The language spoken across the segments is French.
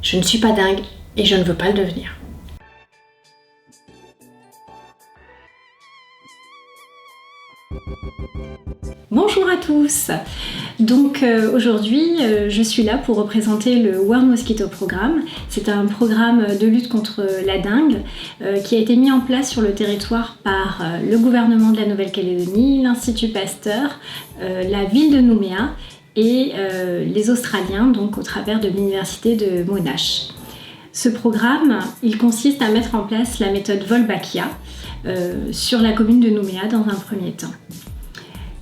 Je ne suis pas dingue et je ne veux pas le devenir. Bonjour à tous. Donc aujourd'hui je suis là pour représenter le World Mosquito Programme. C'est un programme de lutte contre la dengue qui a été mis en place sur le territoire par le gouvernement de la Nouvelle-Calédonie, l'Institut Pasteur, la ville de Nouméa et les Australiens, donc au travers de l'université de Monash. Ce programme, il consiste à mettre en place la méthode Wolbachia sur la commune de Nouméa dans un premier temps.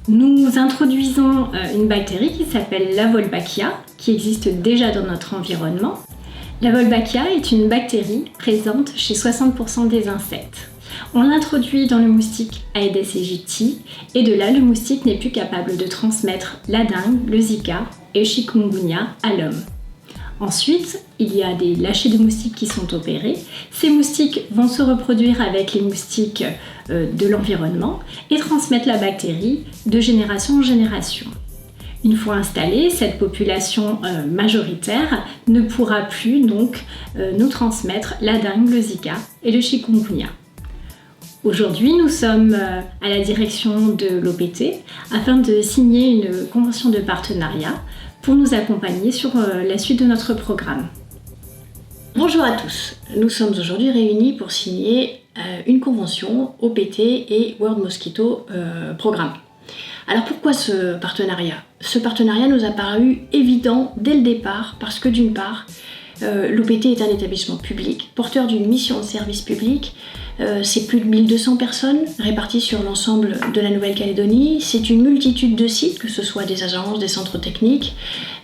Nous introduisons une bactérie qui s'appelle la Wolbachia, qui existe déjà dans notre environnement. La Wolbachia est une bactérie présente chez 60% des insectes. On l'introduit dans le moustique Aedes aegypti et de là, le moustique n'est plus capable de transmettre la dengue, le Zika et le chikungunya à l'homme. Ensuite, il y a des lâchers de moustiques qui sont opérés. Ces moustiques vont se reproduire avec les moustiques de l'environnement et transmettre la bactérie de génération en génération. Une fois installée, cette population majoritaire ne pourra plus donc nous transmettre la dengue, le Zika et le chikungunya. Aujourd'hui, nous sommes à la direction de l'OPT afin de signer une convention de partenariat pour nous accompagner sur la suite de notre programme. Bonjour à tous, nous sommes aujourd'hui réunis pour signer une convention OPT et World Mosquito Programme. Alors pourquoi ce partenariat ? Ce partenariat nous a paru évident dès le départ parce que d'une part, l'OPT est un établissement public, porteur d'une mission de service public. C'est plus de 1200 personnes réparties sur l'ensemble de la Nouvelle-Calédonie. C'est une multitude de sites, que ce soit des agences, des centres techniques.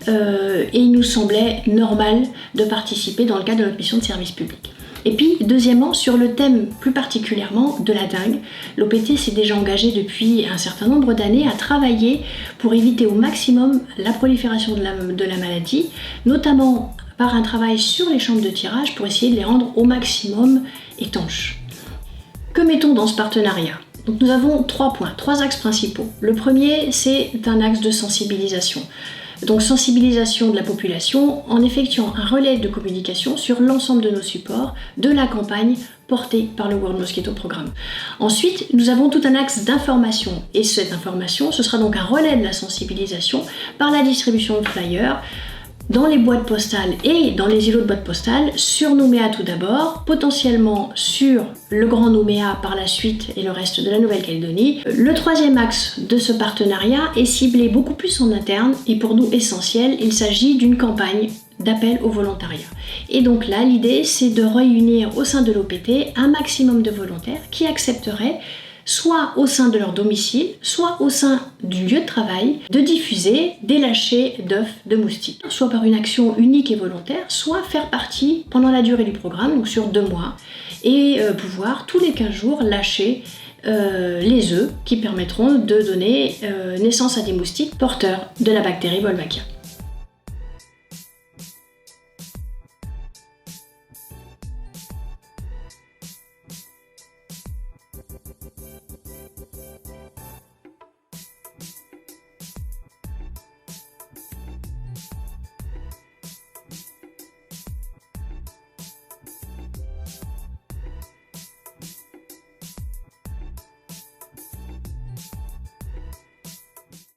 Et il nous semblait normal de participer dans le cadre de notre mission de service public. Et puis, deuxièmement, sur le thème plus particulièrement de la dengue, l'OPT s'est déjà engagé depuis un certain nombre d'années à travailler pour éviter au maximum la prolifération de la maladie, notamment par un travail sur les chambres de tirage pour essayer de les rendre au maximum étanches. Que mettons dans ce partenariat ? Donc nous avons 3 points, 3 axes principaux. Le premier, c'est un axe de sensibilisation. Donc sensibilisation de la population en effectuant un relais de communication sur l'ensemble de nos supports de la campagne portée par le World Mosquito Programme. Ensuite, nous avons tout un axe d'information et cette information, ce sera donc un relais de la sensibilisation par la distribution de flyers dans les boîtes postales et dans les îlots de boîtes postales, sur Nouméa tout d'abord, potentiellement sur le Grand Nouméa par la suite et le reste de la Nouvelle-Calédonie. Le troisième axe de ce partenariat est ciblé beaucoup plus en interne et pour nous essentiel, il s'agit d'une campagne d'appel au volontariat. Et donc là, l'idée c'est de réunir au sein de l'OPT un maximum de volontaires qui accepteraient soit au sein de leur domicile, soit au sein du lieu de travail, de diffuser des lâchers d'œufs de moustiques, soit par une action unique et volontaire, soit faire partie pendant la durée du programme, donc sur 2 mois, et pouvoir tous les 15 jours lâcher les œufs qui permettront de donner naissance à des moustiques porteurs de la bactérie Wolbachia.